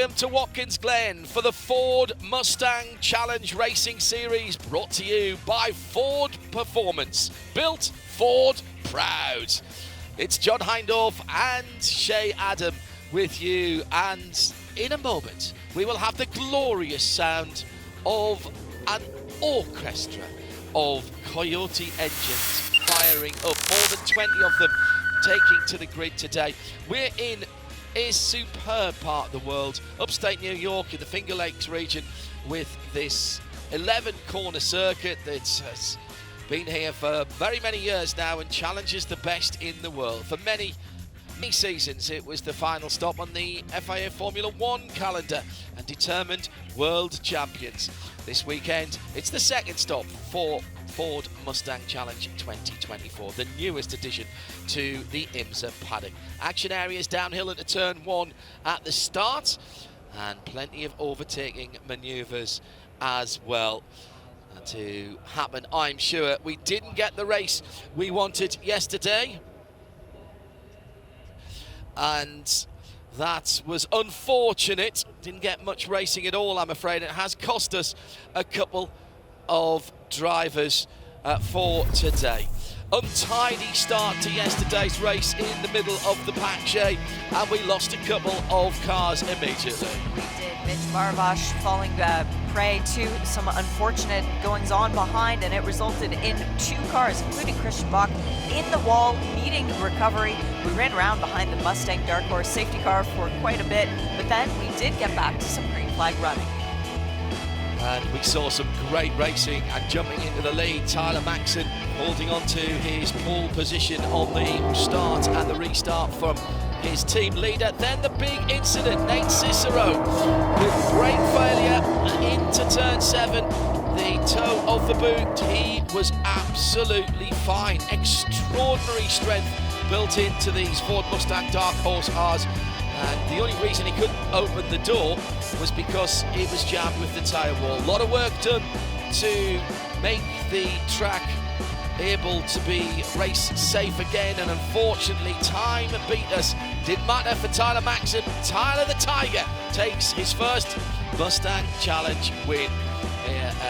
Welcome to Watkins Glen for the Ford Mustang Challenge Racing Series, brought to you by Ford Performance. Built Ford proud. It's John Hindorf and Shay Adam with you, and in a moment we will have the glorious sound of an orchestra of Coyote engines firing up, more than 20 of them taking to the grid today. We're in a superb part of the world, upstate New York in the Finger Lakes region, with this 11-corner circuit that has been here for very many years now and challenges the best in the world. For many seasons it was the final stop on the FIA Formula One calendar and determined world champions. This weekend it's the second stop for Ford Mustang Challenge 2024, the newest addition to the IMSA paddock. Action areas downhill into turn one at the start, and plenty of overtaking manoeuvres as well to happen, I'm sure. We didn't get the race we wanted yesterday, and that was unfortunate. Didn't get much racing at all, I'm afraid. It has cost us a couple of drivers for today. Untidy start to yesterday's race in the middle of the pack, Shay, and we lost a couple of cars immediately. We did. Mitch Marvash falling prey to some unfortunate goings-on behind, and it resulted in two cars, including Christian Bach, in the wall, needing recovery. We ran around behind the Mustang Dark Horse safety car for quite a bit, but then we did get back to some green flag running. And we saw some great racing, and jumping into the lead, Tyler Maxson holding on to his pole position on the start and the restart from his team leader. Then the big incident, Nate Cicero with brake failure into turn 7, the toe of the boot. He was absolutely fine. Extraordinary strength built into these Ford Mustang Dark Horse cars. And the only reason he couldn't open the door was because it was jammed with the tyre wall. A lot of work done to make the track able to be race safe again, and unfortunately time beat us. Didn't matter for Tyler Maxson. Tyler the Tiger takes his first Mustang Challenge win.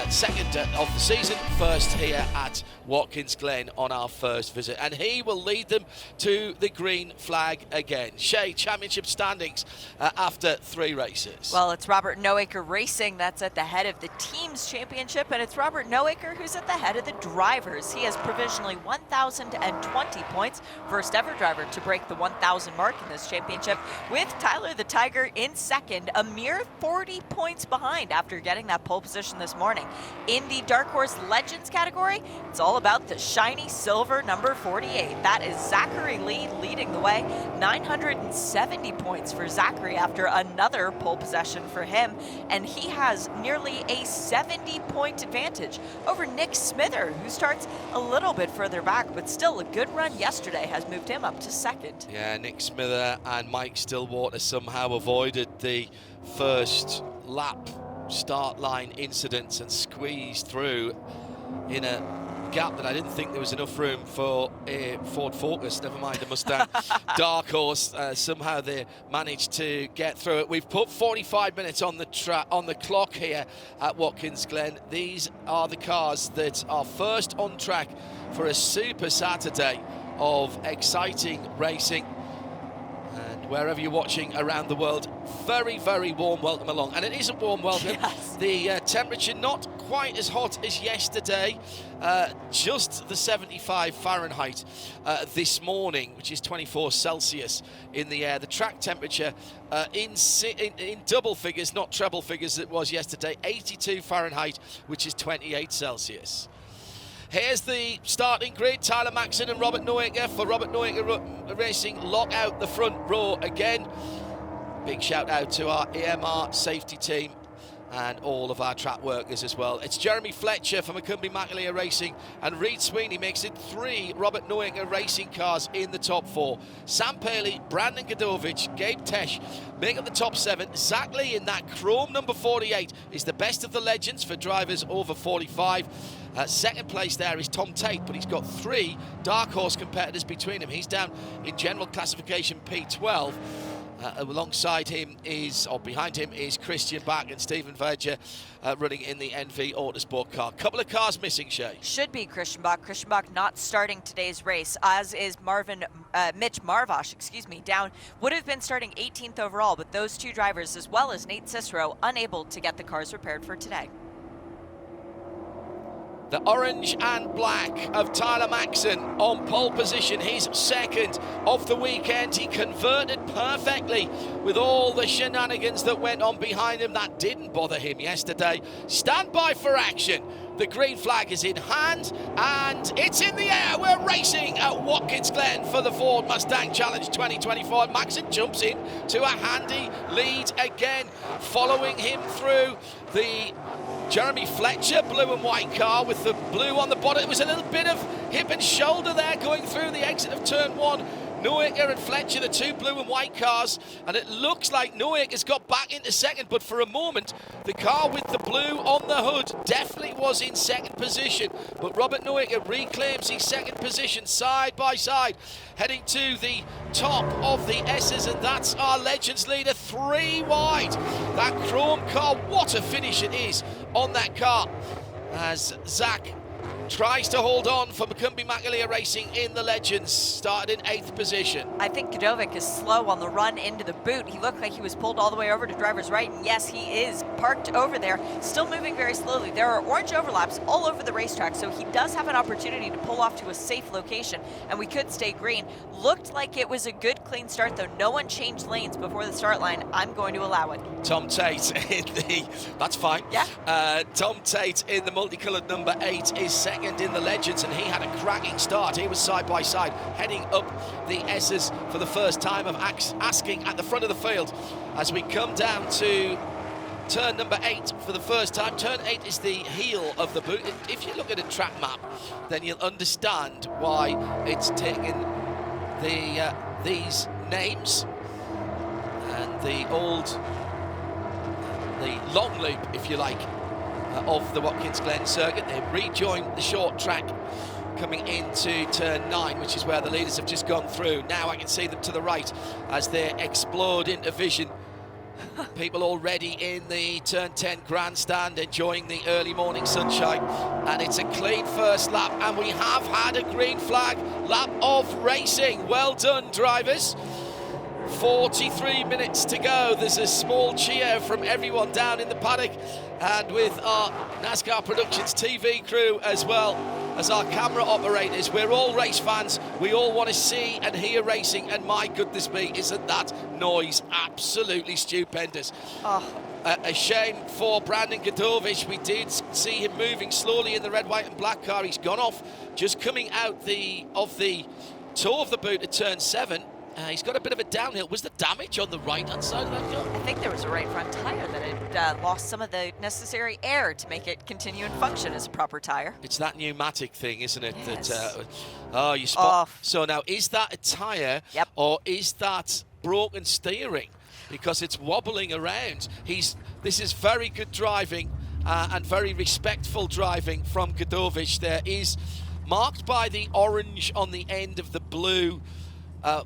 Second of the season, first here at Watkins Glen on our first visit, and he will lead them to the green flag again. Shay, championship standings after 3 races. Well, it's Robert Noaker Racing that's at the head of the team's championship, and it's Robert Noaker who's at the head of the drivers. He has provisionally 1,020 points, first ever driver to break the 1,000 mark in this championship, with Tyler the Tiger in second, a mere 40 points behind after getting that pole position this morning. In the Dark Horse Legends category, it's all about the shiny silver number 48. That is Zachary Lee leading the way. 970 points for Zachary after another pole possession for him, and he has nearly a 70-point advantage over Nick Smither, who starts a little bit further back, but still a good run yesterday has moved him up to second. Yeah, Nick Smither and Mike Stillwater somehow avoided the first lap start line incidents and squeezed through in a gap that I didn't think there was enough room for a Ford Focus, never mind a Mustang Dark Horse. Somehow they managed to get through it. We've put 45 minutes on the clock here at Watkins Glen. These are the cars that are first on track for a super Saturday of exciting racing. And wherever you're watching around the world, very, very warm welcome along. And it is a warm welcome. Yes. The temperature not quite as hot as yesterday, just the 75 Fahrenheit this morning, which is 24 Celsius in the air. The track temperature in double figures, not treble figures, it was yesterday, 82 Fahrenheit, which is 28 Celsius. Here's the starting grid. Tyler Maxson and Robert Noaker. For Robert Noaker Racing, lock out the front row again. Big shout out to our EMR safety team and all of our track workers as well. It's Jeremy Fletcher from Macumbi McAleer Racing, and Reed Sweeney makes it 3 Robert Noaker Racing cars in the top 4. Sam Paley, Brandon Godovich, Gabe Tesh make up the top 7. Zach Lee in that chrome number 48 is the best of the legends for drivers over 45. Second place there is Tom Tate, but he's got 3 Dark Horse competitors between him. He's down in general classification P12. Alongside him is, or behind him, is Christian Bach and Stephen Verger running in the NV Autosport car. Couple of cars missing, Shay. Should be Christian Bach. Christian Bach not starting today's race, as is Mitch Marvash, down. Would have been starting 18th overall, but those two drivers, as well as Nate Cicero, unable to get the cars repaired for today. The orange and black of Tyler Maxson on pole position, his second of the weekend. He converted perfectly with all the shenanigans that went on behind him. That didn't bother him yesterday. Stand by for action. The green flag is in hand and it's in the air. We're racing at Watkins Glen for the Ford Mustang Challenge 2024. Maxson jumps in to a handy lead again, following him through the Jeremy Fletcher blue and white car with the blue on the bottom. It was a little bit of hip and shoulder there going through the exit of turn one. Neuicker and Fletcher, the two blue and white cars, and it looks like Neuicker has got back into second, but for a moment the car with the blue on the hood definitely was in second position, but Robert Neuicker reclaims his second position side by side, heading to the top of the S's, and that's our Legends leader, 3 wide. That chrome car, what a finish it is on that car, as Zach tries to hold on for McCumbee McAleer Racing in the Legends, started in 8th position. I think Godovic is slow on the run into the boot. He looked like he was pulled all the way over to driver's right, and yes, he is parked over there, still moving very slowly. There are orange overlaps all over the racetrack, so he does have an opportunity to pull off to a safe location, and we could stay green. Looked like it was a good, clean start, though. No one changed lanes before the start line. I'm going to allow it. Tom Tate in the, that's fine. Yeah. Tom Tate in the multicoloured number 8 is second in the Legends, and he had a cracking start. He was side by side heading up the S's for the first time, of asking at the front of the field as we come down to turn number 8 for the first time. Turn 8 is the heel of the boot. If you look at a track map, then you'll understand why it's taken these names, and the long loop, if you like, of the Watkins Glen circuit. They rejoined the short track coming into turn 9, which is where the leaders have just gone through. Now I can see them to the right as they explode into vision. People already in the turn 10 grandstand enjoying the early morning sunshine, and it's a clean first lap, and we have had a green flag lap of racing. Well done, drivers. 43 minutes to go. There's a small cheer from everyone down in the paddock, and with our NASCAR Productions TV crew as well as our camera operators. We're all race fans. We all want to see and hear racing, and my goodness me, isn't that noise absolutely stupendous. A shame for Brandon Godovic. We did see him moving slowly in the red, white and black car. He's gone off just coming out of the toe of the boot at turn 7. He's got a bit of a downhill. Was the damage on the right-hand side of that car? I think there was a right front tire that had lost some of the necessary air to make it continue and function as a proper tire. It's that pneumatic thing, isn't it? Yes. That you spot. Off. So now, is that a tire? Yep. Or is that broken steering? Because it's wobbling around. This is very good driving and very respectful driving from Godovic. There is marked by the orange on the end of the blue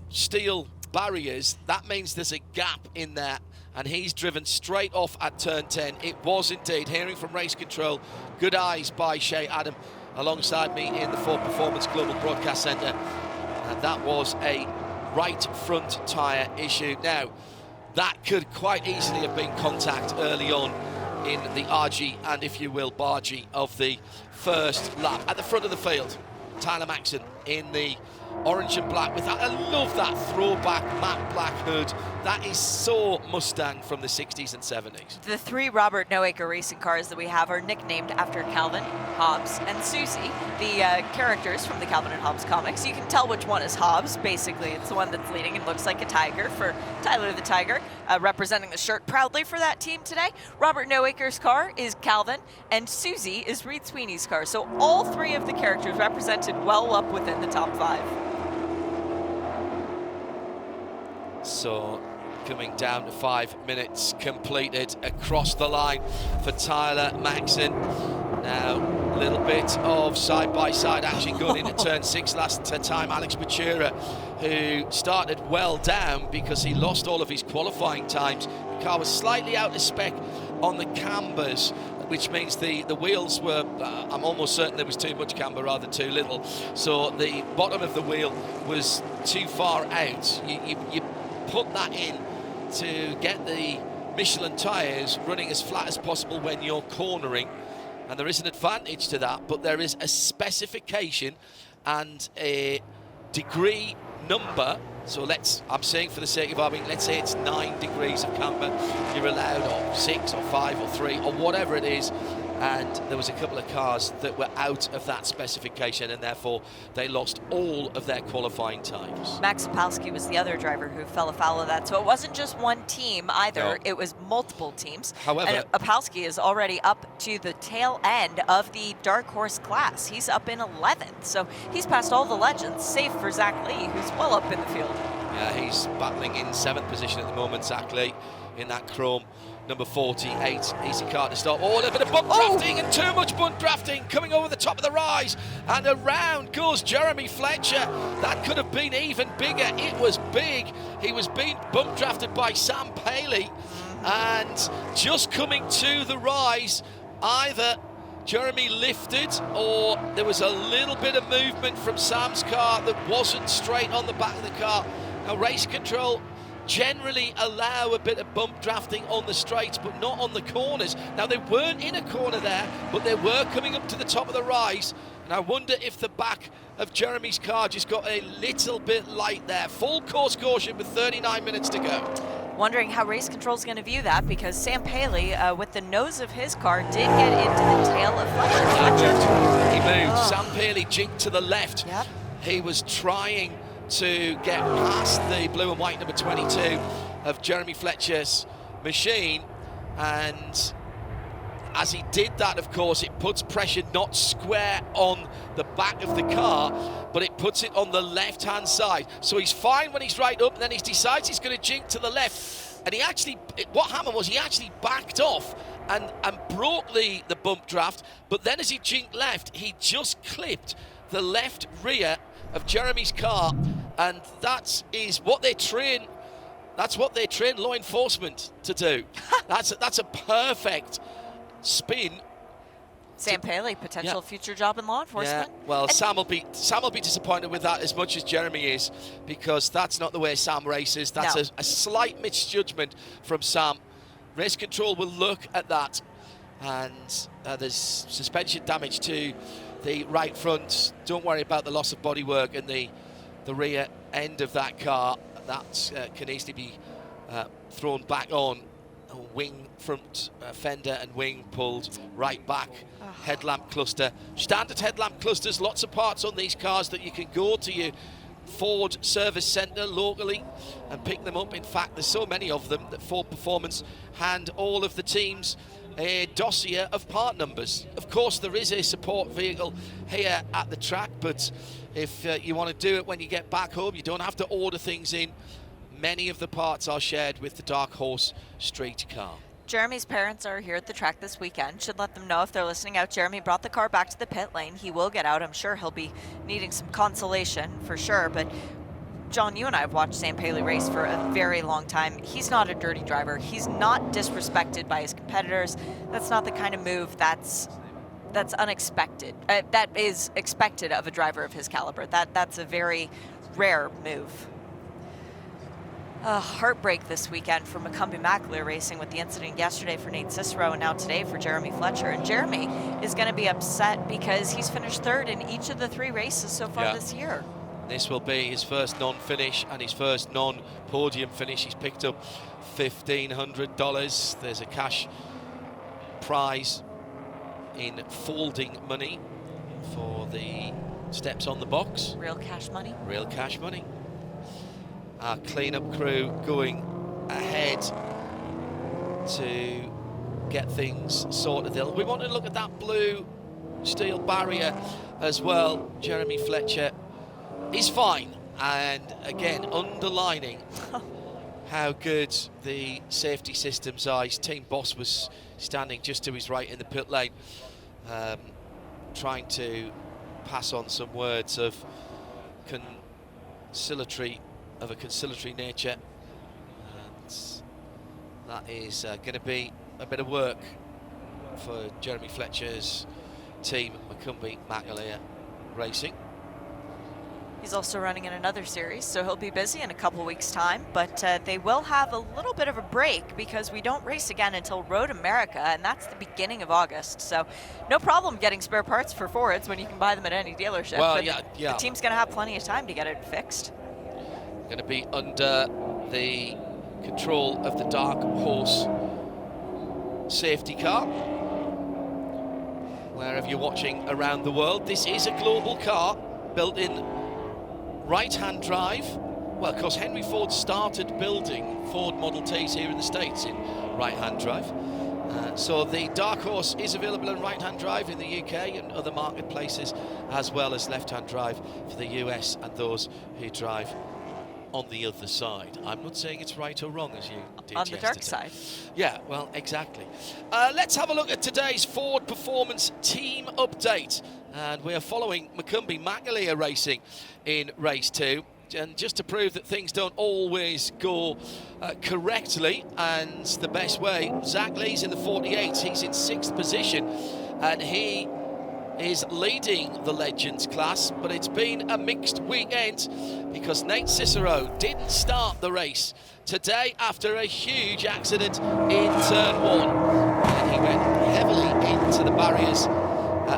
steel barriers. That means there's a gap in there, and he's driven straight off at turn 10. It was indeed, hearing from race control, good eyes by Shay Adam alongside me in the Ford Performance Global Broadcast Centre, and that was a right front tyre issue. Now, that could quite easily have been contact early on in the RG and, if you will, bargy of the first lap. At the front of the field, Tyler Maxson in the orange and black with that. I love that throwback matte black hood. That is so Mustang from the 60s and 70s. The 3 Robert Neuicker racing cars that we have are nicknamed after Calvin, Hobbs, and Susie, the characters from the Calvin and Hobbs comics. You can tell which one is Hobbs. Basically, it's the one that's leading and looks like a tiger for Tyler the Tiger, representing the shirt proudly for that team today. Robert Neuicker's car is Calvin, and Susie is Reed Sweeney's car. So all 3 of the characters represented well up within the top 5. So coming down to 5 minutes completed across the line for Tyler Maxson. Now, a little bit of side-by-side action going into turn 6 last time. Alex Matura, who started well down because he lost all of his qualifying times. The car was slightly out of spec on the cambers, which means the wheels were, I'm almost certain there was too much camber rather than too little. So the bottom of the wheel was too far out. You put that in to get the Michelin tyres running as flat as possible when you're cornering. And there is an advantage to that, but there is a specification and a degree number. So I'm saying for the sake of argument, let's say it's 9 degrees of camber. You're allowed, or 6 or 5 or 3 or whatever it is. And there was a couple of cars that were out of that specification, and therefore they lost all of their qualifying times. Max Opalski was the other driver who fell afoul of that. So it wasn't just one team either, no. It was multiple teams. However, and Opalski is already up to the tail end of the dark horse class. He's up in 11th, so he's passed all the legends, save for Zach Lee, who's well up in the field. Yeah, he's battling in 7th position at the moment, Zach Lee, in that chrome. Number 48, easy car to stop. Oh, a little bit of bump drafting and too much bump drafting coming over the top of the rise. And around goes Jeremy Fletcher. That could have been even bigger. It was big. He was being bump drafted by Sam Paley. And just coming to the rise, either Jeremy lifted or there was a little bit of movement from Sam's car that wasn't straight on the back of the car. Now, race control generally allow a bit of bump drafting on the straights, but not on the corners. Now, they weren't in a corner there, but they were coming up to the top of the rise. And I wonder if the back of Jeremy's car just got a little bit light there. Full course caution with 39 minutes to go. Wondering how race control is going to view that, because Sam Paley, with the nose of his car, did get into the tail of Fletcher. He moved. Oh. Sam Paley jinked to the left. Yep. He was trying to get past the blue and white number 22 of Jeremy Fletcher's machine, and as he did that, of course, it puts pressure not square on the back of the car, but it puts it on the left hand side. So he's fine when he's right up, and then he decides he's going to jink to the left, and what happened was he actually backed off and broke the bump draft, but then as he jinked left, he just clipped the left rear of Jeremy's car, and that is what they train. That's what they train law enforcement to do. That's a perfect spin. Sam Paley, potential future job in law enforcement. Yeah. Well, Sam will be disappointed with that as much as Jeremy is, because that's not the way Sam races. That's a slight misjudgment from Sam. Race control will look at that, and there's suspension damage to the right front. Don't worry about the loss of bodywork and the rear end of that car. That can easily be thrown back on. Wing front fender and wing pulled right back. Headlamp cluster, standard headlamp clusters. Lots of parts on these cars that you can go to your Ford service centre locally and pick them up. In fact, there's so many of them that Ford Performance hand all of the teams a dossier of part numbers. Of course, there is a support vehicle here at the track, but if you want to do it when you get back home, you don't have to order things in. Many of the parts are shared with the Dark Horse Street car. Jeremy's parents are here at the track this weekend. Should let them know if they're listening out. Jeremy brought the car back to the pit lane. He will get out. I'm sure he'll be needing some consolation for sure, but John, you and I have watched Sam Paley race for a very long time. He's not a dirty driver. He's not disrespected by his competitors. That's not the kind of move that's unexpected. That is expected of a driver of his caliber. That's a very rare move. Heartbreak this weekend for Macombi Mackler Racing with the incident yesterday for Nate Cicero and now today for Jeremy Fletcher. And Jeremy is going to be upset because he's finished third in each of the 3 races so far this year. This will be his first non-finish and his first non-podium finish. He's picked up $1,500. There's a cash prize in folding money for the steps on the box. Real cash money? Real cash money. Our clean-up crew going ahead to get things sorted. We want to look at that blue steel barrier as well. Jeremy Fletcher is fine, and again underlining how good the safety systems are. His team boss was standing just to his right in the pit lane. trying to pass on some words of a conciliatory nature, and that is going to be a bit of work for Jeremy Fletcher's team, McCumbee-McAleer Racing. He's also running in another series, so he'll be busy in a couple weeks' time, but they will have a little bit of a break because we don't race again until Road America, and that's the beginning of August. So no problem getting spare parts for Fords when you can buy them at any dealership. Well, but yeah. The team's going to have plenty of time to get it fixed. Going to be under the control of the Dark Horse safety car. Wherever you're watching around the world, this is a global car built in right-hand drive. Well, of course, Henry Ford started building Ford Model Ts here in the States in right-hand drive. So the Dark Horse is available in right-hand drive in the UK and other marketplaces, as well as left-hand drive for the US and those who drive on the other side. I'm not saying it's right or wrong, as you did on the yesterday. dark side. Yeah, well, exactly. Let's have a look at today's Ford Performance Team Update. And we're following McCumbee-McAleer Racing in Race 2. And just to prove that things don't always go correctly, and the best way, Zach Lee's in the 48. He's in 6th position, and he is leading the Legends class, but it's been a mixed weekend because Nate Cicero didn't start the race today after a huge accident in turn 1, and he went heavily into the barriers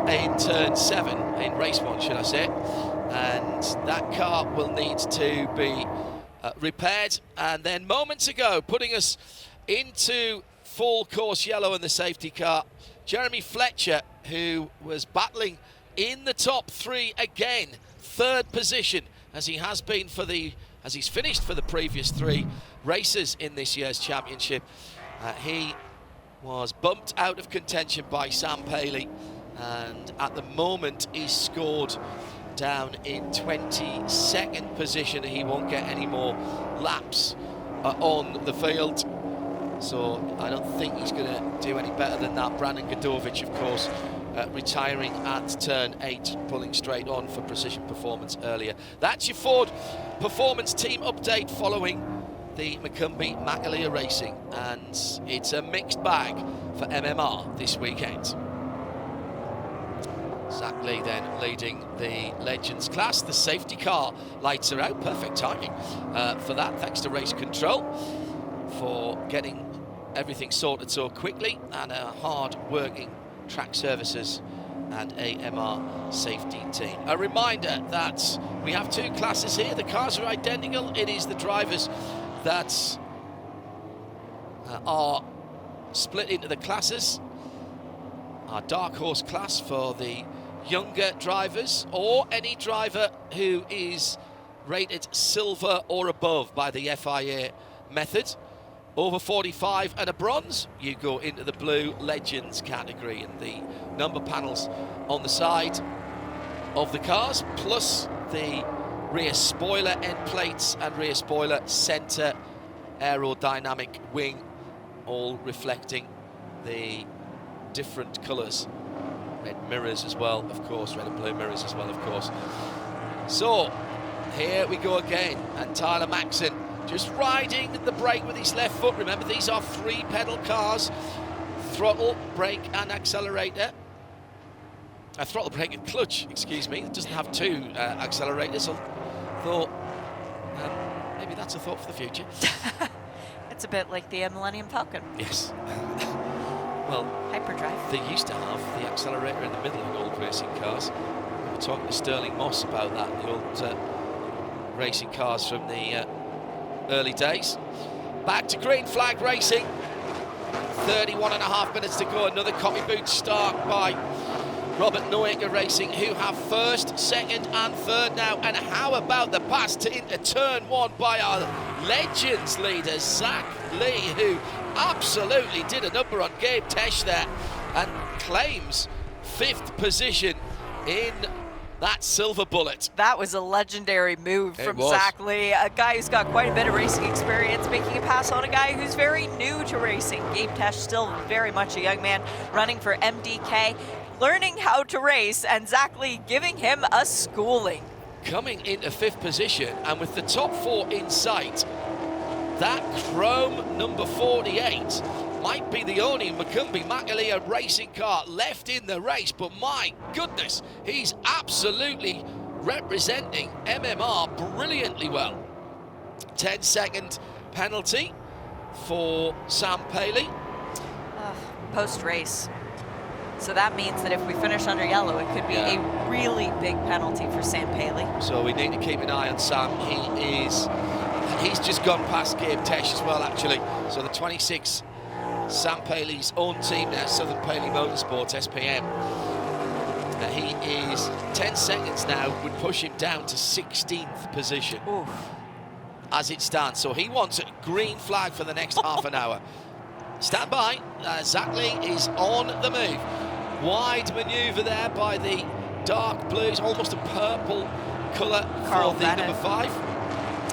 in turn 7, in race 1 should I say, and that car will need to be repaired. And then moments ago, putting us into full course yellow in the safety car, Jeremy Fletcher, who was battling in the top 3 again, 3rd position, as he has been as he's finished for the previous 3 races in this year's championship. He was bumped out of contention by Sam Paley, and at the moment he's scored down in 22nd position. He won't get any more laps on the field. So I don't think he's going to do any better than that. Brandon Godovic, of course, retiring at turn 8, pulling straight on for Precision Performance earlier. That's your Ford Performance Team Update following the McCumbee-McAleer Racing. And it's a mixed bag for MMR this weekend. Zach Lee then leading the Legends class. The safety car lights are out. Perfect timing for that, thanks to Race Control for getting everything sorted so quickly, and a hard-working Track Services and AMR safety team. A reminder that we have 2 classes here. The cars are identical. It is the drivers that are split into the classes. Our Dark Horse class for the younger drivers, or any driver who is rated silver or above by the FIA method. Over 45 and a bronze, you go into the blue Legends category, and the number panels on the side of the cars, plus the rear spoiler end plates and rear spoiler centre aerodynamic wing, all reflecting the different colours. Red mirrors as well, of course, red and blue mirrors as well, of course. So, here we go again, and Tyler Maxson just riding the brake with his left foot. Remember, these are 3-pedal cars. Throttle, brake and accelerator. Throttle, brake and clutch, excuse me. It doesn't have 2 accelerators. I thought, maybe that's a thought for the future. It's a bit like the Millennium Falcon. Yes. Well, hyperdrive. They used to have the accelerator in the middle in old racing cars. We were talking to Sterling Moss about that, the old racing cars from the early days. Back to green flag racing. 31.5 minutes to go. Another copy boot start by Robert Noaker Racing, who have 1st, 2nd and 3rd now. And how about the pass into turn 1 by our Legends leader, Zach Lee, who absolutely did a number on Gabe Tesh there and claims 5th position in that silver bullet. That was a legendary move from Zach Lee, a guy who's got quite a bit of racing experience, making a pass on a guy who's very new to racing. Gabe Tesh, still very much a young man, running for MDK. learning how to race, and Zach Lee giving him a schooling. Coming into 5th position, and with the top 4 in sight, that chrome number 48 might be the only Maccabi racing car left in the race, but my goodness, he's absolutely representing MMR brilliantly well. 10-second penalty for Sam Paley. Post-race. So that means that if we finish under yellow, it could be a really big penalty for Sam Paley. So we need to keep an eye on Sam. He's just gone past Gabe Tesh as well, actually. So the 26, Sam Paley's own team now, Southern Paley Motorsport, SPM. He is 10 seconds now, would push him down to 16th position. Oof. As it stands. So he wants a green flag for the next half an hour. Stand by. Zach Lee is on the move. Wide manoeuvre there by the dark blues, almost a purple colour for the number 5.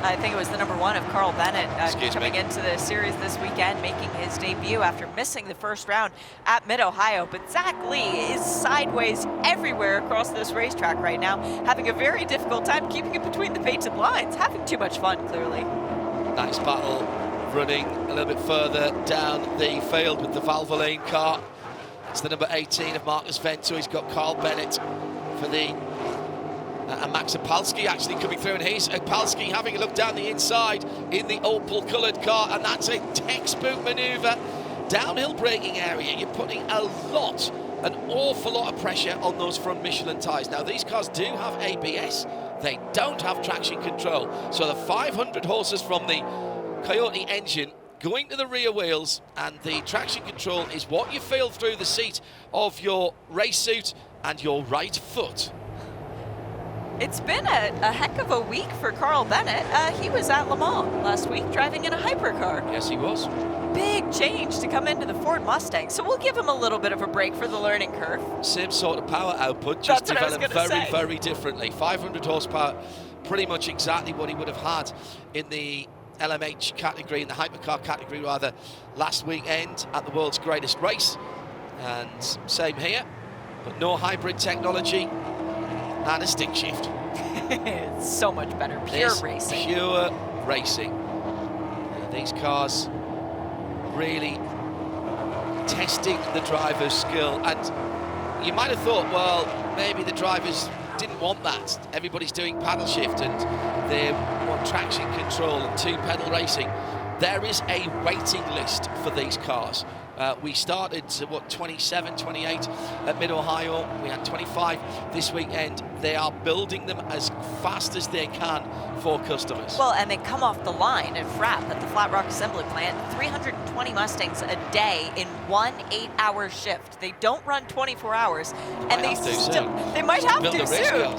I think it was the number 1 of Carl Bennett coming into the series this weekend, making his debut after missing the first round at Mid-Ohio. But Zach Lee is sideways everywhere across this racetrack right now, having a very difficult time keeping it between the painted lines, having too much fun, clearly. Nice battle running a little bit further down the field with the Valvoline car. It's the number 18 of Marcus Vento. He's got Carl Bennett for the and Max Opalski actually coming through, and here's Opalski having a look down the inside in the opal coloured car, and that's a textbook manoeuvre. Downhill braking area, you're putting an awful lot of pressure on those front Michelin tyres. Now these cars do have ABS, they don't have traction control, so the 500 horses from the Coyote engine going to the rear wheels, and the traction control is what you feel through the seat of your race suit and your right foot. It's been a heck of a week for Carl Bennett. He was at Le Mans last week driving in a hypercar. Yes, he was. Big change to come into the Ford Mustang, so we'll give him a little bit of a break for the learning curve. Same sort of power output, just developed very differently. 500 horsepower, pretty much exactly what he would have had in the LMH category, in the hypercar category rather, last weekend at the world's greatest race. And same here, but no hybrid technology and a stick shift. It's so much better. Pure racing. Pure racing. These cars really testing the driver's skill, and you might have thought, well, maybe the drivers didn't want that. Everybody's doing paddle shift and they want traction control and 2-pedal racing. There is a waiting list for these cars. We started, 27, 28 at Mid-Ohio. We had 25 this weekend. They are building them as fast as they can for customers. Well, and they come off the line at FRAP at the Flat Rock Assembly Plant, 320 Mustangs a day in 1 8-hour shift. They don't run 24 hours, and they might have to soon.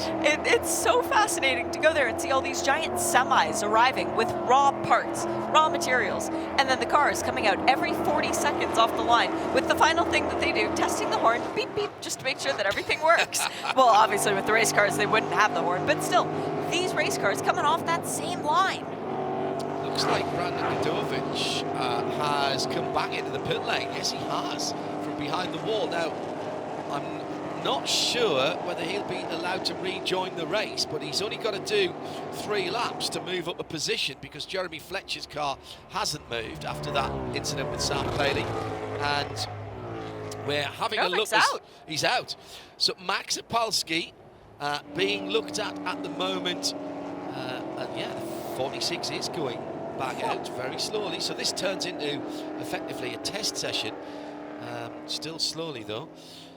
It's so fascinating to go there and see all these giant semis arriving with raw parts, raw materials, and then the cars coming out every 40 seconds off the line with the final thing that they do, testing the horn, beep, beep, just to make sure that everything works. Well, obviously with the race cars, they wouldn't have the horn, but still, these race cars coming off that same line. Looks like Brandon Nadovich has come back into the pit lane. Yes, he has, from behind the wall. Now, I'm not sure whether he'll be allowed to rejoin the race, but he's only got to do 3 laps to move up a position, because Jeremy Fletcher's car hasn't moved after that incident with Sam Paley. And we're having a look. He's out. So Max Opalski being looked at the moment. And yeah, 46 is going back out very slowly. So this turns into effectively a test session. Still slowly though.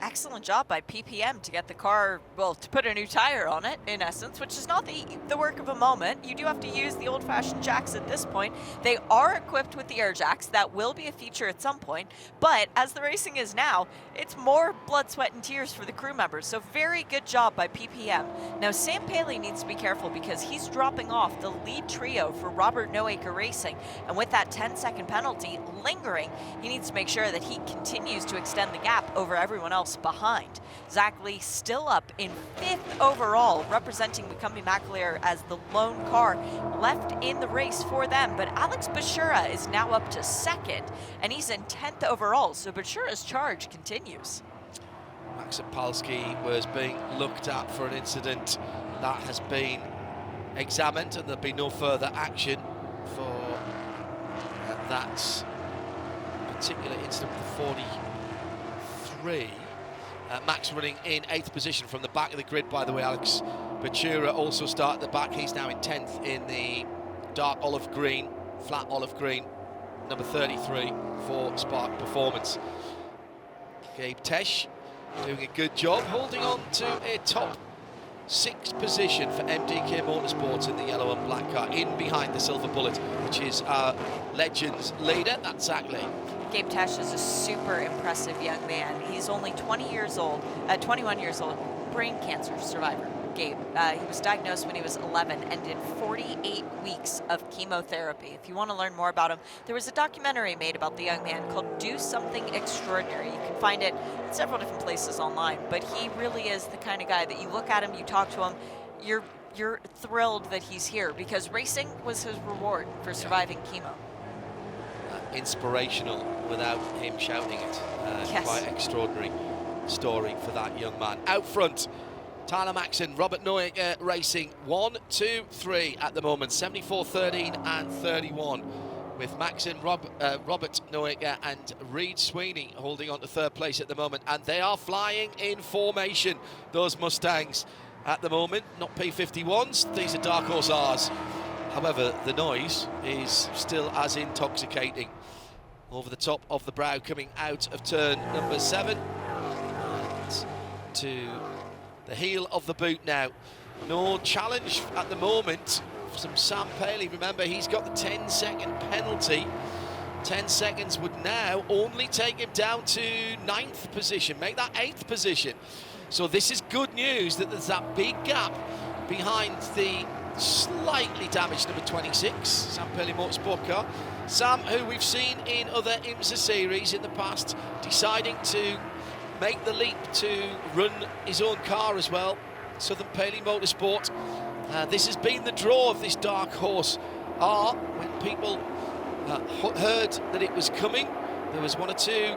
Excellent job by PPM to get the car, well, to put a new tire on it, in essence, which is not the work of a moment. You do have to use the old-fashioned jacks at this point. They are equipped with the air jacks. That will be a feature at some point. But as the racing is now, it's more blood, sweat, and tears for the crew members. So very good job by PPM. Now, Sam Paley needs to be careful because he's dropping off the lead trio for Robert Noacre Racing. And with that 10-second penalty lingering, he needs to make sure that he continues to extend the gap over everyone else behind. Zach Lee still up in 5th overall, representing Macombi McAleer as the lone car left in the race for them. But Alex Bashura is now up to 2nd, and he's in 10th overall, so Bashura's charge continues. Max Opalski was being looked at for an incident that has been examined, and there'll be no further action for that particular incident with the 43. Max running in 8th position from the back of the grid, by the way. Alex Bachura also started at the back. He's now in 10th in the dark olive green, flat olive green, number 33 for Spark Performance. Gabe Tesh doing a good job, holding on to a top 6th position for MDK Motorsports in the yellow and black car, in behind the Silver Bullet, which is our Legends leader. That's Zach Lee. Gabe Tesh is a super impressive young man. He's only 21 years old, brain cancer survivor. Gabe, he was diagnosed when he was 11 and did 48 weeks of chemotherapy. If you want to learn more about him, there was a documentary made about the young man called Do Something Extraordinary. You can find it in several different places online, but he really is the kind of guy that you look at him, you talk to him, you're thrilled that he's here, because racing was his reward for surviving chemo. Inspirational without him shouting it. Yes. Quite extraordinary story for that young man. Out front, Tyler Maxson, Robert Noack racing 1, 2, 3 at the moment, 74, 13 and 31, with Maxson, Robert Noack and Reed Sweeney holding on to 3rd place at the moment, and they are flying in formation, those Mustangs at the moment. Not P51s, these are Dark Horse R's. However, the noise is still as intoxicating. Over the top of the brow, coming out of turn number 7. And to the heel of the boot now. No challenge at the moment from Sam Paley. Remember, he's got the 10-second penalty. 10 seconds would now only take him down to 9th position, make that 8th position. So this is good news, that there's that big gap behind the slightly damaged number 26, Sam Paley Motorsport car. Sam, who we've seen in other IMSA series in the past, deciding to make the leap to run his own car as well, Southern Paley Motorsport. This has been the draw of this Dark Horse R. When people heard that it was coming, there was 1 or 2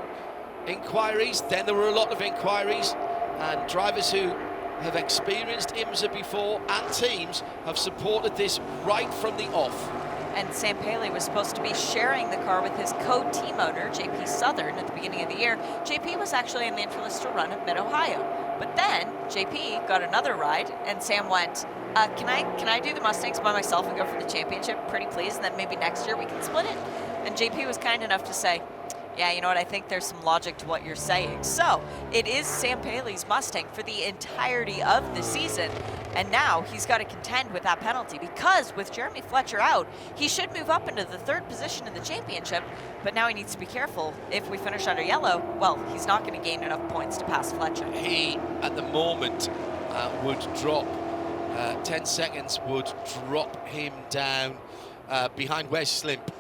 inquiries, then there were a lot of inquiries, and drivers who have experienced IMSA before and teams have supported this right from the off. And Sam Paley was supposed to be sharing the car with his co-team owner, JP Southern, at the beginning of the year. JP was actually in the Interlister run at Mid-Ohio. But then JP got another ride, and Sam went, can I do the Mustangs by myself and go for the championship? Pretty please, and then maybe next year we can split it. And JP was kind enough to say, yeah, you know what, I think there's some logic to what you're saying. So it is Sam Paley's Mustang for the entirety of the season, and now he's got to contend with that penalty, because with Jeremy Fletcher out, he should move up into the 3rd position in the championship, but now he needs to be careful. If we finish under yellow, well, he's not going to gain enough points to pass Fletcher. He, at the moment, would drop, 10 seconds would drop him down behind Wes Slimp.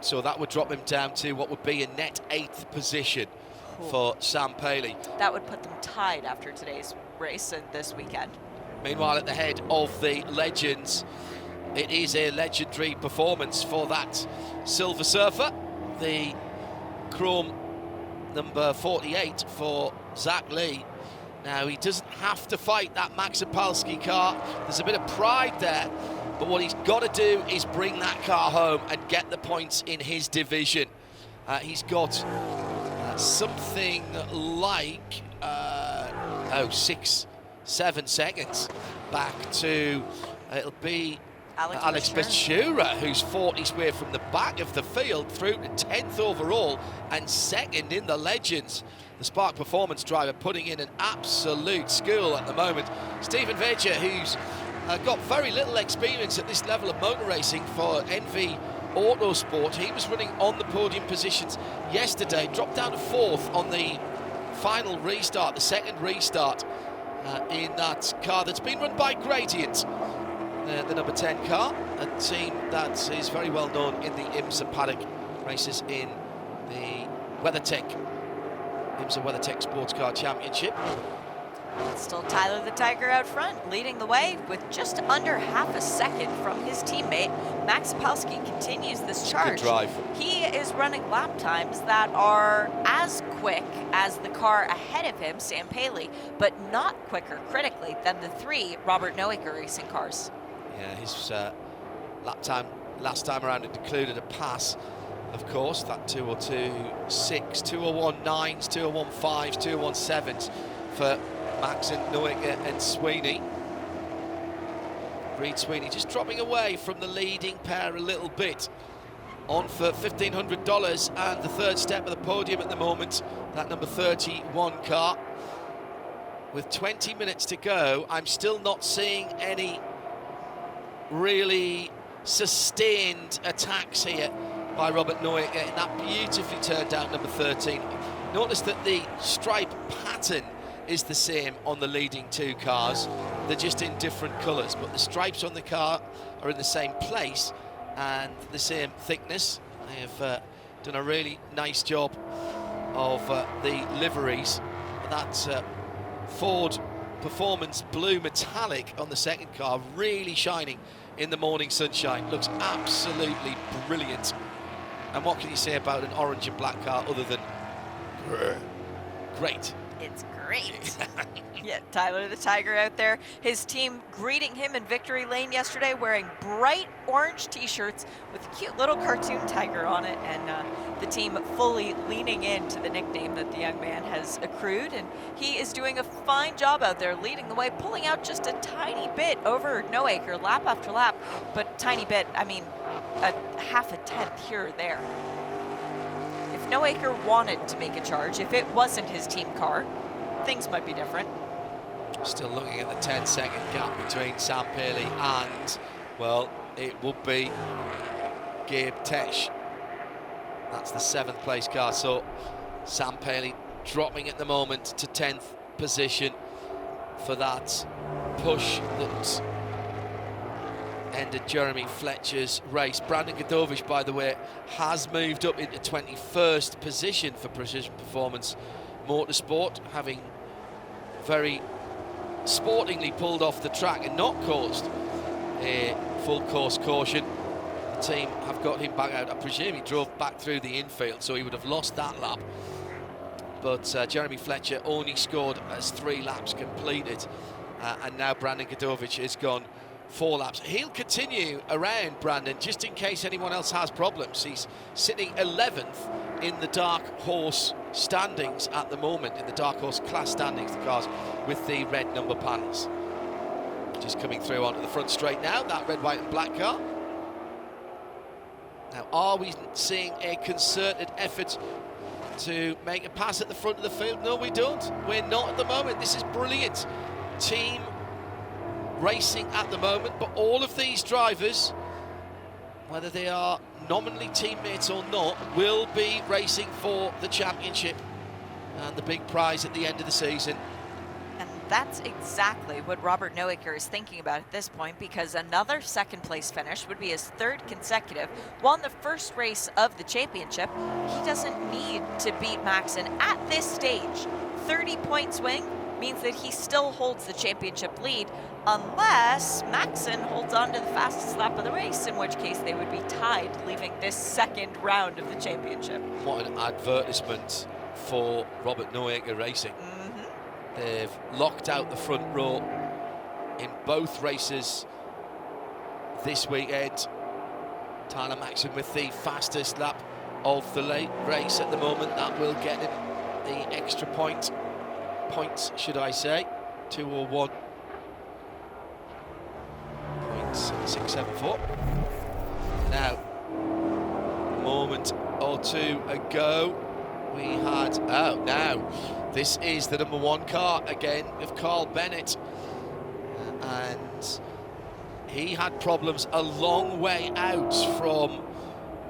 So that would drop him down to what would be a net 8th position for Sam Paley. That would put them tied after today's race and this weekend. Meanwhile, at the head of the Legends, it is a legendary performance for that Silver Surfer, the chrome number 48 for Zach Lee. Now, he doesn't have to fight that Max Opalski car. There's a bit of pride there. But what he's got to do is bring that car home and get the points in his division. He's got something like 6, 7 seconds back to, it'll be Alex Bachura, who's 40 square from the back of the field through to 10th overall and 2nd in the Legends. The Spark Performance driver putting in an absolute school at the moment. Stephen Vecher, who's got very little experience at this level of motor racing for NV Autosport. He was running on the podium positions yesterday, dropped down to 4th on the final restart, the 2nd restart in that car that's been run by Gradient, the number 10 car, a team that is very well known in the IMSA paddock, races in the WeatherTech, IMSA WeatherTech Sports Car Championship. Still Tyler the Tiger out front, leading the way with just under half a second from his teammate. Max Opalski continues this charge. Good drive. He is running lap times that are as quick as the car ahead of him, Sam Paley, but not quicker critically than the 3 Robert Noaker racing cars. Yeah, his lap time last time around it included a pass, of course, that 202.6, 201.9s, 201.5s, 201.7s for Max and Noaker and Sweeney. Reed Sweeney just dropping away from the leading pair a little bit. On for $1,500 and the third step of the podium at the moment, that number 31 car. With 20 minutes to go, I'm still not seeing any really sustained attacks here by Robert Noaker in that beautifully turned out number 13. Notice that the stripe pattern is the same on the leading 2 cars. They're just in different colours, but the stripes on the car are in the same place and the same thickness. They have done a really nice job of the liveries. That Ford Performance Blue Metallic on the second car, really shining in the morning sunshine. Looks absolutely brilliant. And what can you say about an orange and black car other than great? It's great. Yeah, Tyler the Tiger out there. His team greeting him in victory lane yesterday wearing bright orange t-shirts with a cute little cartoon tiger on it, and the team fully leaning into the nickname that the young man has accrued, and he is doing a fine job out there leading the way, pulling out just a tiny bit over Noaker lap after lap, but tiny bit, I mean a half a tenth here or there. If Noaker wanted to make a charge, if it wasn't his team car, things might be different. Still looking at the 10-second gap between Sam Paley and, well, it would be Gabe Tesh. That's the 7th place car, so Sam Paley dropping at the moment to 10th position for that push that ended Jeremy Fletcher's race. Brandon Godovich, by the way, has moved up into 21st position for Precision Performance Motorsport, having very sportingly pulled off the track and not caused a full course caution. The team have got him back out. I presume he drove back through the infield, so he would have lost that lap. But Jeremy Fletcher only scored as 3 laps completed, and now Brandon Godovich has gone 4 laps. He'll continue around Brandon just in case anyone else has problems. He's sitting 11th in the Dark Horse standings at the moment, in the Dark Horse class standings, the cars with the red number panels. Just coming through onto the front straight now, that red, white and black car. Now, are we seeing a concerted effort to make a pass at the front of the field? No, we don't. We're not at the moment. This is brilliant team racing at the moment, but all of these drivers, whether they are nominally teammates or not, will be racing for the championship and the big prize at the end of the season. And that's exactly what Robert Noaker is thinking about at this point, because another 2nd place finish would be his 3rd consecutive. Won the first race of the championship. He doesn't need to beat Maxon at this stage. 30-point swing means that he still holds the championship lead, unless Maxon holds on to the fastest lap of the race, in which case they would be tied, leaving this 2nd round of the championship. What an advertisement for Robert Noaker Racing. They've locked out the front row in both races this weekend. Tyler Maxon with the fastest lap of the late race at the moment. That will get him the extra points, should I say. 201.674. Now, a moment or two ago, we had, now, this is the number 1 car again of Carl Bennett. And he had problems a long way out from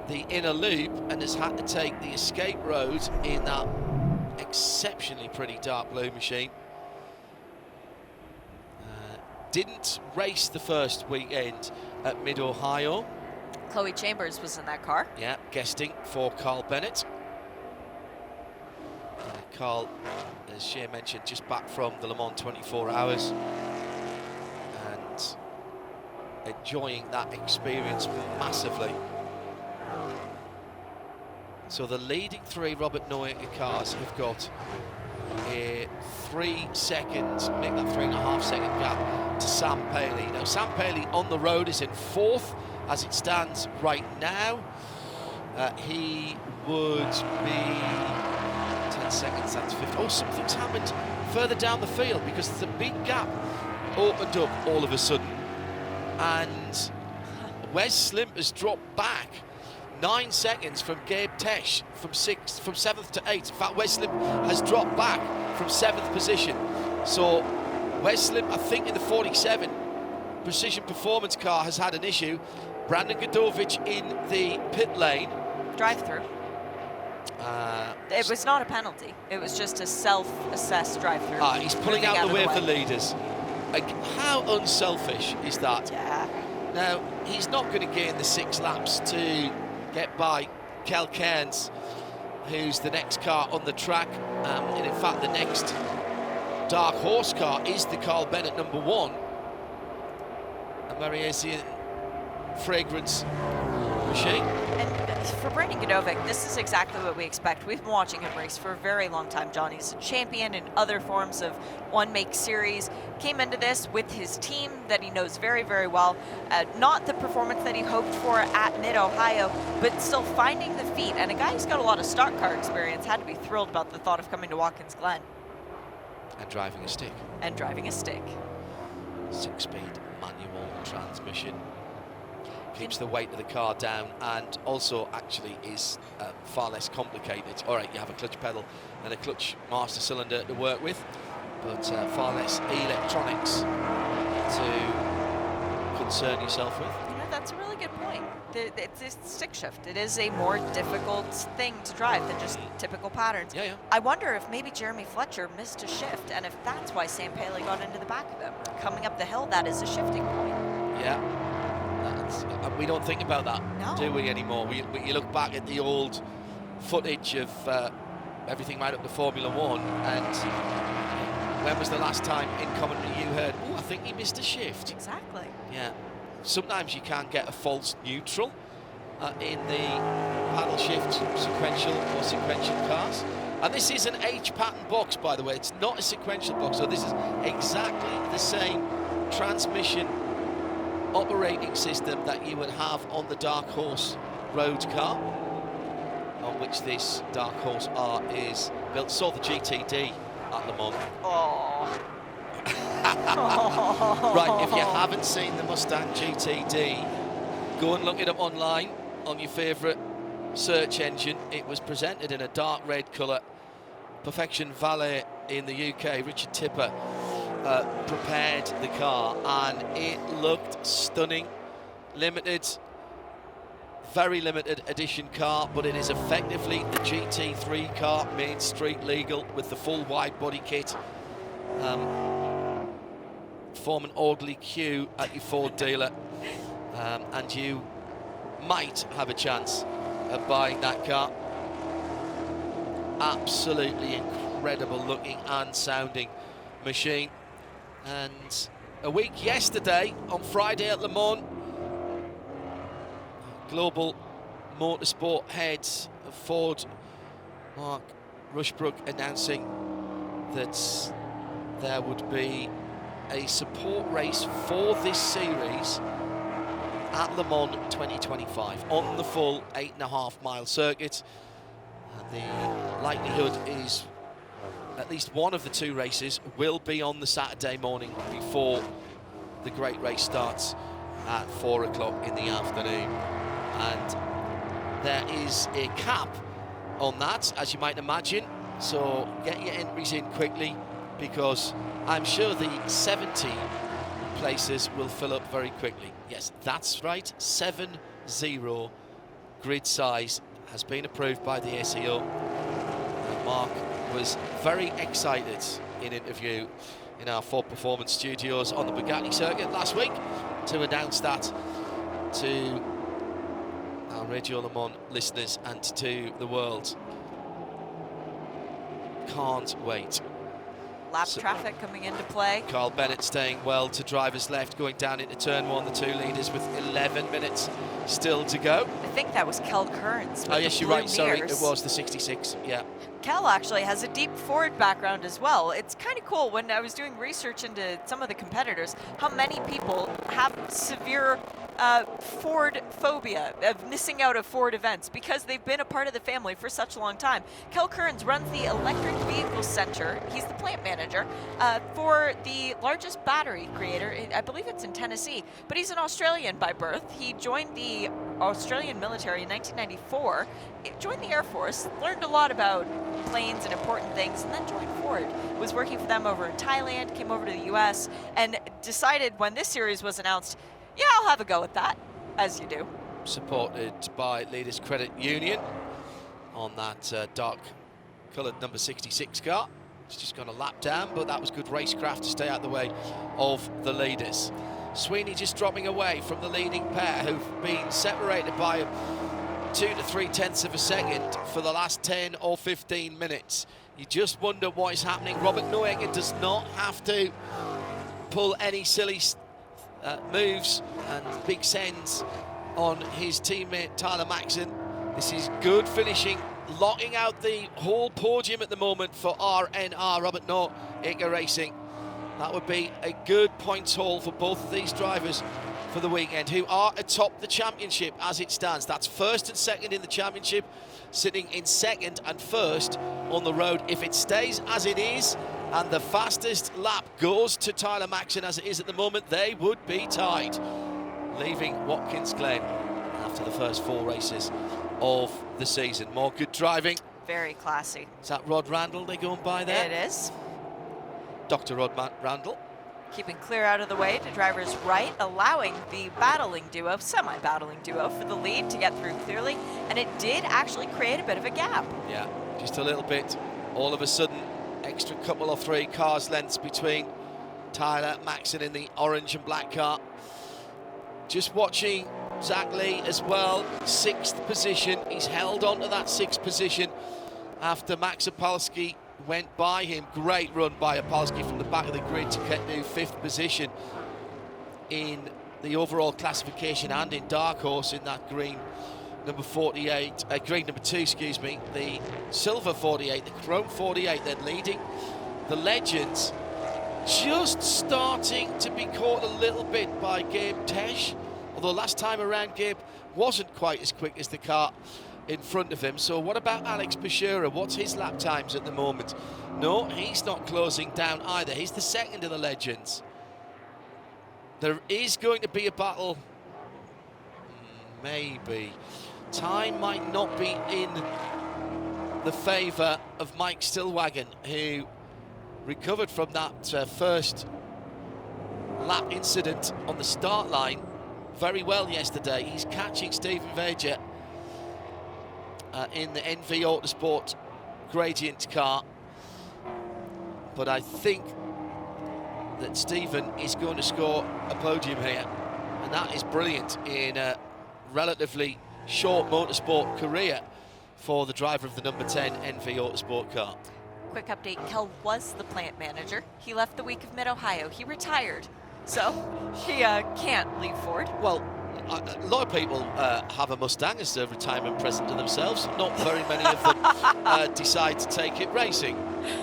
the inner loop and has had to take the escape road in that exceptionally pretty dark blue machine. Didn't race the first weekend at Mid-Ohio. Chloe Chambers was in that car. Yeah, guesting for Carl Bennett. Carl, as Shea mentioned, just back from the Le Mans 24 hours and enjoying that experience massively. So the leading three Robert Noaker cars have got a 3 second, make that 3.5 second gap to Sam Paley. Now Sam Paley on the road is in 4th as it stands right now. He would be 10 seconds, that's 50. Oh, something's happened further down the field because there's a big gap opened up all of a sudden. And Wes Slim has dropped back 9 seconds from Gabe Tesh from 7th to 8th. In fact, Wes Slim has dropped back from 7th position. So Wes Slim, I think in the 47 Precision Performance car has had an issue. Brandon Godovic in the pit lane. Drive-through. It was not a penalty. It was just a self-assessed drive-through. He's pulling out the way of the leaders. Like, how unselfish is that? Yeah. Now, he's not going to gain the 6 laps to get by Kel Cairns, who's the next car on the track. And in fact, the next dark horse car is the Carl Bennett number 1. A Mariesian fragrance machine. And for Brandon Godovic, this is exactly what we expect. We've been watching him race for a very long time, John. He's a champion in other forms of one-make series. Came into this with his team that he knows very, very well. Not the performance that he hoped for at Mid-Ohio, but still finding the feet. And a guy who's got a lot of stock car experience had to be thrilled about the thought of coming to Watkins Glen. And driving a stick. And driving a stick. 6-speed manual transmission. Keeps the weight of the car down and also actually is far less complicated. All right, you have a clutch pedal and a clutch master cylinder to work with, but far less electronics to concern yourself with. You know, that's a really good point. It's a stick shift. It is a more difficult thing to drive than just typical patterns. Yeah. I wonder if maybe Jeremy Fletcher missed a shift, and if that's why Sam Paley got into the back of him. Coming up the hill, that is a shifting point. Yeah. We don't think about that, no. do we, anymore? You look back at the old footage of everything right up to Formula 1, and when was the last time in commentary you heard, oh, I think he missed a shift? Exactly. Yeah. Sometimes you can get a false neutral in the paddle shift sequential or sequential cars. And this is an H pattern box, by the way. It's not a sequential box, so this is exactly the same transmission operating system that you would have on the Dark Horse road car, on which this Dark Horse R is built. Saw the GTD at Le Mans. Oh. Right, if you haven't seen the Mustang GTD, go and look it up online on your favourite search engine. It was presented in a dark red colour. Perfection Valet in the UK, Richard Tipper, prepared the car and it looked stunning. Limited, very limited edition car, but it is effectively the GT3 car made street legal with the full wide body kit. Form an orderly queue at your Ford dealer and you might have a chance of buying that car. Absolutely incredible looking and sounding machine. And a week yesterday, on Friday at Le Mans, global motorsport head of Ford, Mark Rushbrook, announcing that there would be a support race for this series at Le Mans 2025 on the full 8.5 mile circuit. And the likelihood is at least one of the two races will be on the Saturday morning before the great race starts at 4 o'clock in the afternoon. And there is a cap on that, as you might imagine, so get your entries in quickly, because I'm sure the 70 places will fill up very quickly. Yes, that's right, 7-0 grid size has been approved by the SEO. And Mark was very excited in interview in our Ford Performance studios on the Bugatti circuit last week to announce that to our Radio Le Mans listeners and to the world. Can't wait. lap traffic coming into play. Carl Bennett staying well to driver's left, going down into turn 1, the 2 leaders with 11 minutes still to go. I think that was Kel Kearns. Oh, yes, you're right. Sorry, it was the 66. Yeah. Kel actually has a deep Ford background as well. It's kind of cool when I was doing research into some of the competitors, how many people have severe Ford phobia, of missing out of Ford events because they've been a part of the family for such a long time. Kel Kearns runs the Electric Vehicle Center. He's the plant manager for the largest battery creator. I believe it's in Tennessee, but he's an Australian by birth. He joined the Australian military in 1994, joined the Air Force, learned a lot about planes and important things, and then joined Ford. Was working for them over in Thailand, came over to the US, and decided when this series was announced, yeah, I'll have a go at that, as you do. Supported by Leaders Credit Union on that dark coloured number 66 car. It's just gone a lap down, but that was good racecraft to stay out the way of the leaders. Sweeney just dropping away from the leading pair, who've been separated by 2 to 3 tenths of a second for the last 10 or 15 minutes. You just wonder what is happening. Robert Noecker does not have to pull any silly moves and big sends on his teammate Tyler Maxson. This is good finishing, locking out the whole podium at the moment for RNR, Robert Noecker Racing. That would be a good points haul for both of these drivers for the weekend, who are atop the championship as it stands. That's first and second in the championship, sitting in second and first on the road. If it stays as it is and the fastest lap goes to Tyler Maxson as it is at the moment, they would be tied, leaving Watkins Glen after the first 4 races of the season. More good driving. Very classy. Is that Rod Randall they're going by there? It is. Dr. Rod Randall. Keeping clear out of the way to driver's right, allowing the battling duo, semi-battling duo, for the lead to get through clearly, and it did actually create a bit of a gap. Yeah, just a little bit. All of a sudden, extra couple or 3 cars lengths between Tyler Maxson in the orange and black car. Just watching Zach Lee as well, 6th position. He's held on to that 6th position after Max Opalski went by him. Great run by Opalski from the back of the grid to get to 5th position in the overall classification and in Dark Horse in that green number 48, green number 2, excuse me, the silver 48, the chrome 48, then leading the Legends. Just starting to be caught a little bit by Gabe Tesh, although last time around Gabe wasn't quite as quick as the car in front of him. So what about Alex Pashura? What's his lap times at the moment? No, he's not closing down either. He's the second of the Legends. There is going to be a battle. Maybe. Time might not be in the favour of Mike Stillwagon, who recovered from that first lap incident on the start line very well yesterday. He's catching Stephen Veja in the NV Autosport Gradient car, but I think that Stephen is going to score a podium here, and that is brilliant in a relatively short motorsport career for the driver of the number 10 NV Autosport car. Quick update, Kel was the plant manager. He left the week of Mid-Ohio. He retired, so he can't leave Ford. Well, a lot of people have a Mustang as a retirement present to themselves. Not very many of them decide to take it racing.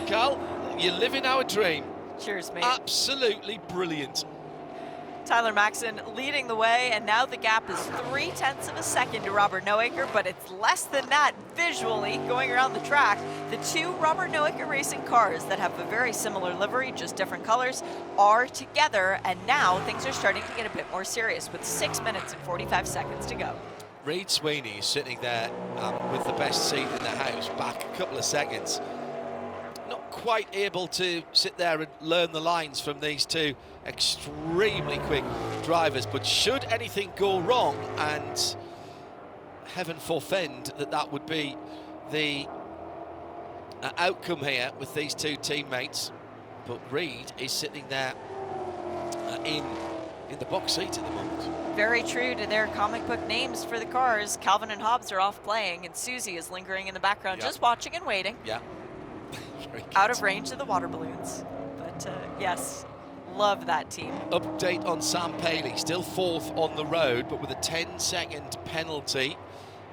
Cal, you're living our dream. Cheers, mate. Absolutely brilliant. Tyler Maxson leading the way, and now the gap is 0.3 of a second to Robert Noecker, but it's less than that visually going around the track. The 2 Robert Noecker racing cars that have a very similar livery, just different colors, are together, and now things are starting to get a bit more serious with 6 minutes and 45 seconds to go. Reid Sweeney is sitting there with the best seat in the house, back a couple of seconds. Not quite able to sit there and learn the lines from these 2 extremely quick drivers, but should anything go wrong, and heaven forfend that would be the outcome here with these 2 teammates, but Reid is sitting there in the box seat at the moment. Very true to their comic book names for the cars. Calvin and Hobbs are off playing, and Susie is lingering in the background, just watching and waiting. Yeah. Out of range of the water balloons. Yes, love that team. Update on Sam Paley, still 4th on the road, but with a 10-second penalty.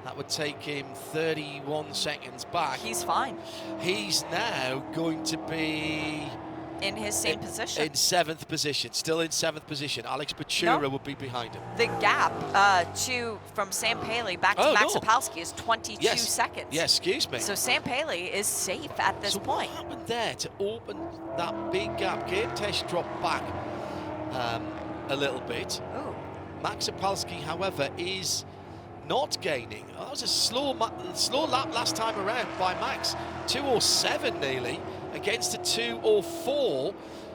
That would take him 31 seconds back. He's fine. He's now going to be in his same position. In 7th position, still in 7th position. Alex Bachura would be behind him. The gap from Sam Paley back to Max Sapolsky is 22 seconds. Yes, excuse me. So Sam Paley is safe at this point. What happened there to open that big gap? Gabe Tesh dropped back a little bit. Ooh. Max Sapolsky, however, is not gaining. Oh, that was a slow lap last time around by Max. 2:07 nearly against a 2:04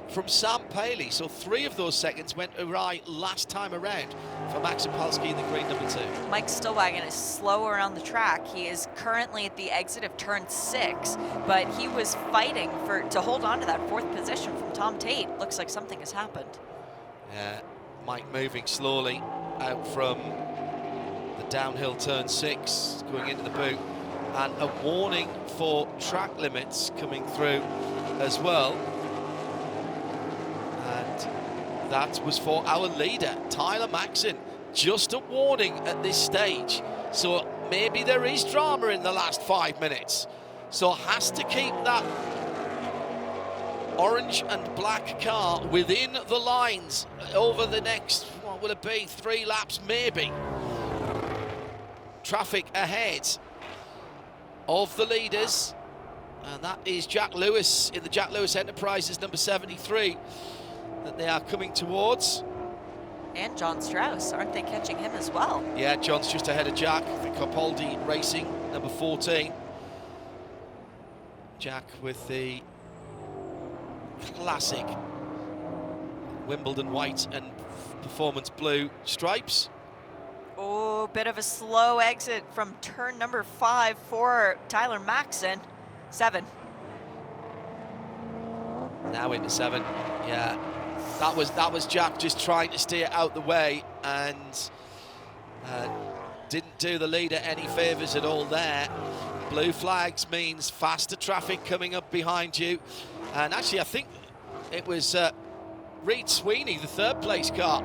from Sam Paley. So 3 of those seconds went awry last time around for Max Sapolsky in the green number 2. Mike Stillwagon is slow around the track. He is currently at the exit of turn 6, but he was fighting to hold on to that 4th position from Tom Tate. Looks like something has happened. Yeah, Mike moving slowly out from the downhill turn 6, going into the boot, and a warning for track limits coming through as well. And that was for our leader, Tyler Maxson. Just a warning at this stage. So maybe there is drama in the last 5 minutes. So has to keep that orange and black car within the lines over the next, what will it be, 3 laps maybe. Traffic ahead of the leaders, and that is Jack Lewis in the Jack Lewis Enterprises number 73 that they are coming towards. And John Strauss, aren't they catching him as well? Yeah, John's just ahead of Jack, the Capaldi Racing number 14. Jack with the classic Wimbledon white and performance blue stripes. Oh, bit of a slow exit from turn number 5 for Tyler Maxson. 7. Now into 7. Yeah, that was Jack just trying to steer out the way and didn't do the leader any favours at all there. Blue flags means faster traffic coming up behind you. And actually, I think it was Reed Sweeney, the 3rd place car,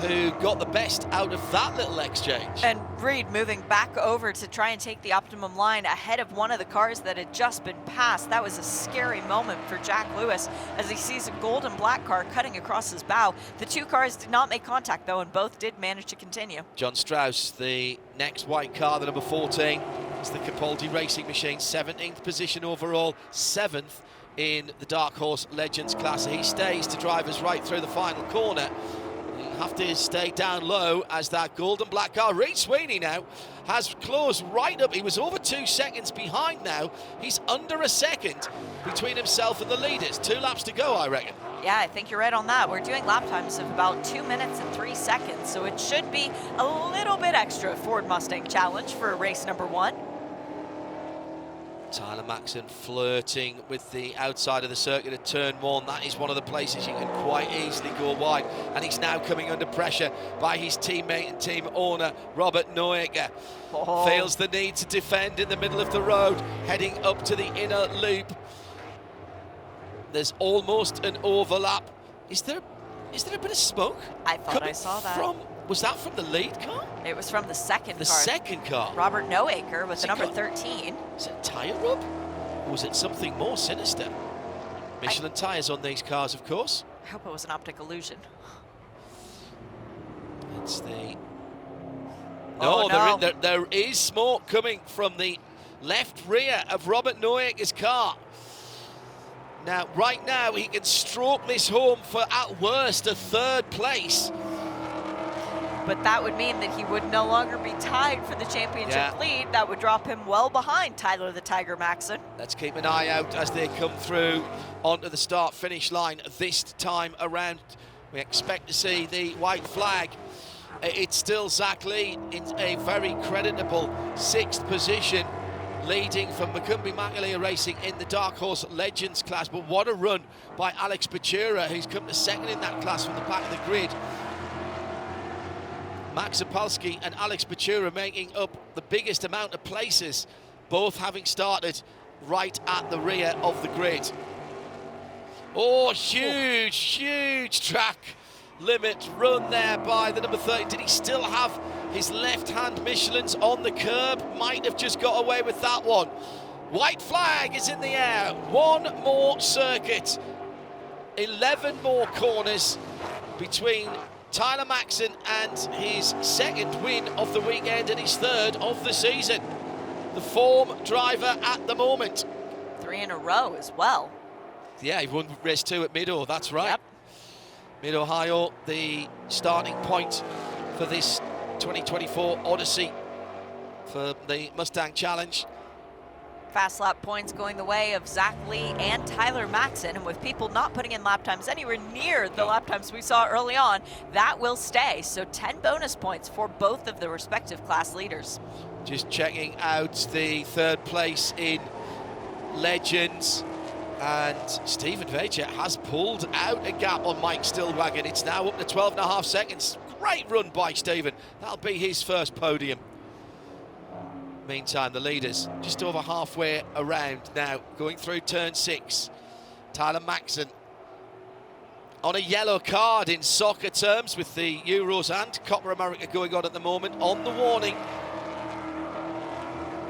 who got the best out of that little exchange. And Reed moving back over to try and take the optimum line ahead of one of the cars that had just been passed. That was a scary moment for Jack Lewis as he sees a gold and black car cutting across his bow. The 2 cars did not make contact though, and both did manage to continue. John Strauss, the next white car, the number 14. It's the Capaldi Racing Machine, 17th position overall, 7th in the Dark Horse Legends class. He stays to drive us right through the final corner. You have to stay down low as that gold and black car. Reed Sweeney now has closed right up. He was over 2 seconds behind now. He's under a second between himself and the leaders. 2 laps to go, I reckon. Yeah, I think you're right on that. We're doing lap times of about 2 minutes and 3 seconds, so it should be a little bit extra Ford Mustang Challenge for race number 1. Tyler Maxson flirting with the outside of the circuit at turn 1. That is one of the places you can quite easily go wide. And he's now coming under pressure by his teammate and team owner, Robert Noecker. Feels the need to defend in the middle of the road, heading up to the inner loop. There's almost an overlap. Is there a bit of smoke? I thought I saw that. Was that from the lead car? It was from the second car. The second car? Robert Noecker with the number 13. Is it a tyre rub? Or was it something more sinister? Michelin tyres on these cars, of course. I hope it was an optic illusion. It's the... Oh, no. There is smoke coming from the left rear of Robert Noecker's car. Now, right now, he can stroke this home for, at worst, a 3rd place. But that would mean that he would no longer be tied for the championship lead. That would drop him well behind Tyler the Tiger Maxson. Let's keep an eye out as they come through onto the start-finish line this time around. We expect to see the white flag. It's still Zach Lee in a very creditable 6th position, leading from Macumbi Macalia Racing in the Dark Horse Legends class. But what a run by Alex Bachura, who's come to 2nd in that class from the back of the grid. Max Sapolsky and Alex Bachura making up the biggest amount of places, both having started right at the rear of the grid. Oh, huge track limit run there by the number 30. Did he still have his left-hand Michelin's on the curb? Might have just got away with that one. White flag is in the air. One more circuit. 11 more corners between Tyler Maxson and his second win of the weekend and his third of the season. The form driver at the moment. 3 in a row as well. Yeah, he won race 2 at Mid-Ohio, that's right. Yep. Mid-Ohio, the starting point for this 2024 Odyssey for the Mustang Challenge. Fast lap points going the way of Zach Lee and Tyler Maxson, and with people not putting in lap times anywhere near the lap times we saw early on, that will stay. So 10 bonus points for both of the respective class leaders. Just checking out the third place in Legends, and Stephen Veja has pulled out a gap on Mike Stillwagon. It's now up to 12.5 seconds. Great run by Stephen. That'll be his first podium. Meantime, the leaders just over halfway around now, going through turn 6. Tyler Maxson on a yellow card in soccer terms, with the Euros and Copa America going on at the moment. On the warning,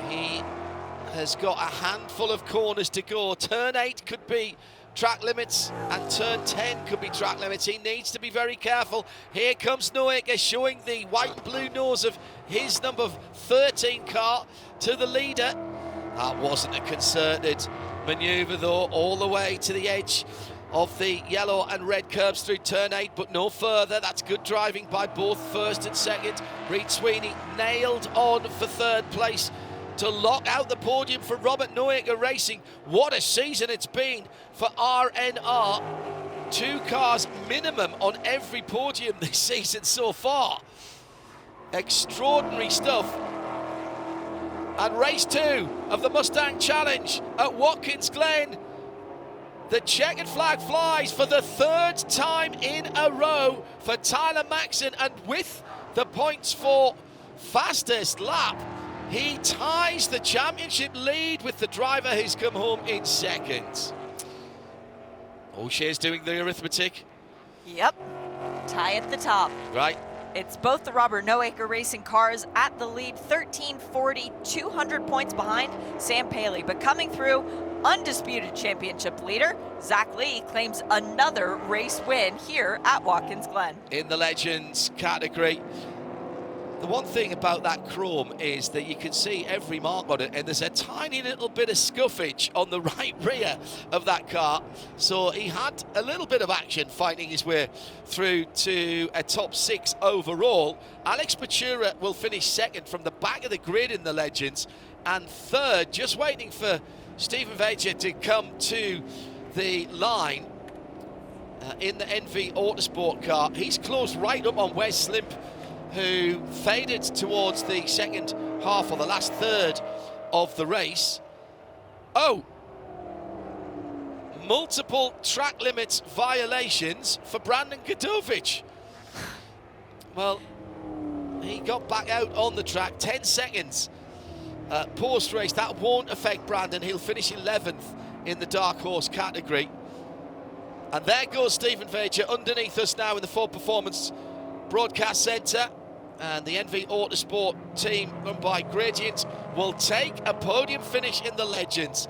he has got a handful of corners to go. Turn 8 could be track limits and turn 10 could be track limits. He needs to be very careful. Here comes Noaker, showing the white and blue nose of his number 13 car to the leader. That wasn't a concerted manoeuvre though, all the way to the edge of the yellow and red curbs through turn 8, but no further. That's good driving by both first and second. Reed Sweeney nailed on for third place to lock out the podium for Robert Noaker Racing. What a season it's been for RNR. 2 cars minimum on every podium this season so far. Extraordinary stuff. And race 2 of the Mustang Challenge at Watkins Glen. The checkered flag flies for the 3rd time in a row for Tyler Maxson, and with the points for fastest lap, he ties the championship lead with the driver who's come home in second. O'Shea's doing the arithmetic. Yep, tie at the top. Right. It's both the Robert Noaker Racing cars at the lead, 1340, 200 points behind Sam Paley. But coming through, undisputed championship leader, Zach Lee claims another race win here at Watkins Glen. In the Legends category. The one thing about that chrome is that you can see every mark on it, and there's a tiny little bit of scuffage on the right rear of that car. So he had a little bit of action fighting his way through to a top 6 overall. Alex Patura will finish second from the back of the grid in the Legends, and third, just waiting for Stephen Veja to come to the line in the NV Autosport car. He's close right up on Wes Slimp, who faded towards the second half, or the last third of the race. Oh, multiple track limits violations for Brandon Godovic. Well, he got back out on the track, 10 seconds post-race. That won't affect Brandon. He'll finish 11th in the Dark Horse category. And there goes Stephen Veja underneath us now in the Ford Performance Broadcast Centre. And the NV Autosport team, run by Gradient, will take a podium finish in the Legends.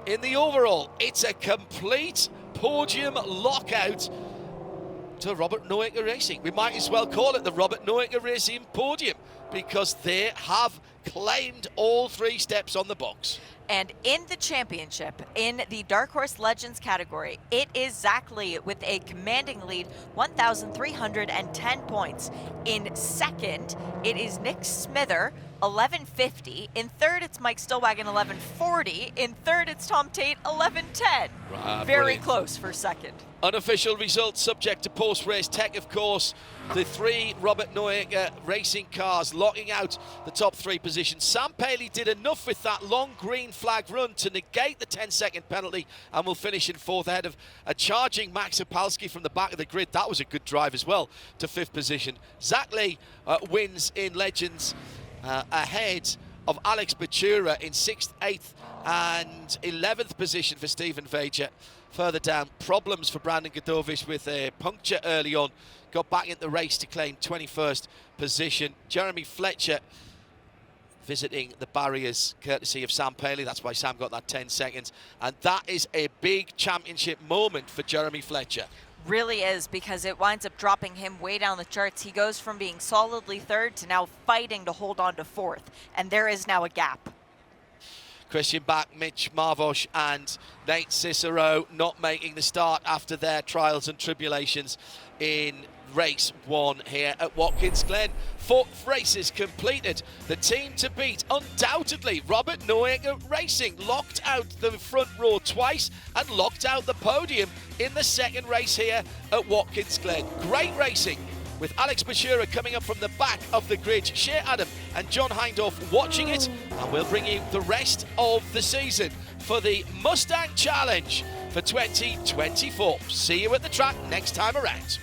In the overall, it's a complete podium lockout to Robert Noaker Racing. We might as well call it the Robert Noaker Racing podium, because they have claimed all 3 steps on the box. And in the championship, in the Dark Horse Legends category, it is Zach Lee with a commanding lead, 1,310 points. In second, it is Nick Smither, 1150. In third, it's Mike Stillwagon, 1140. In third, it's Tom Tate, 1110. Very brilliant. Close for second. Unofficial results subject to post-race tech, of course. The 3 Robert Noaker Racing cars locking out the top 3 positions. Sam Paley did enough with that long green flag run to negate the 10-second penalty, and will finish in 4th ahead of a charging Max Opalski from the back of the grid. That was a good drive as well to 5th position. Zach Lee wins in Legends ahead of Alex Batura in 6th, 8th and 11th position for Stephen Vager. Further down, problems for Brandon Godovic with a puncture early on. Got back in the race to claim 21st position. Jeremy Fletcher visiting the barriers courtesy of Sam Paley. That's why Sam got that 10 seconds. And that is a big championship moment for Jeremy Fletcher. Really is, because it winds up dropping him way down the charts. He goes from being solidly 3rd to now fighting to hold on to 4th. And there is now a gap. Christian Bach, Mitch Marvosh and Nate Cicero not making the start after their trials and tribulations in race 1 here at Watkins Glen. 4 races completed. The team to beat, undoubtedly, Robert Noacker Racing. Locked out the front row twice and locked out the podium in the 2nd race here at Watkins Glen. Great racing, with Alex Batura coming up from the back of the grid. Shea Adam and John Hindorf watching it, and we'll bring you the rest of the season for the Mustang Challenge for 2024. See you at the track next time around.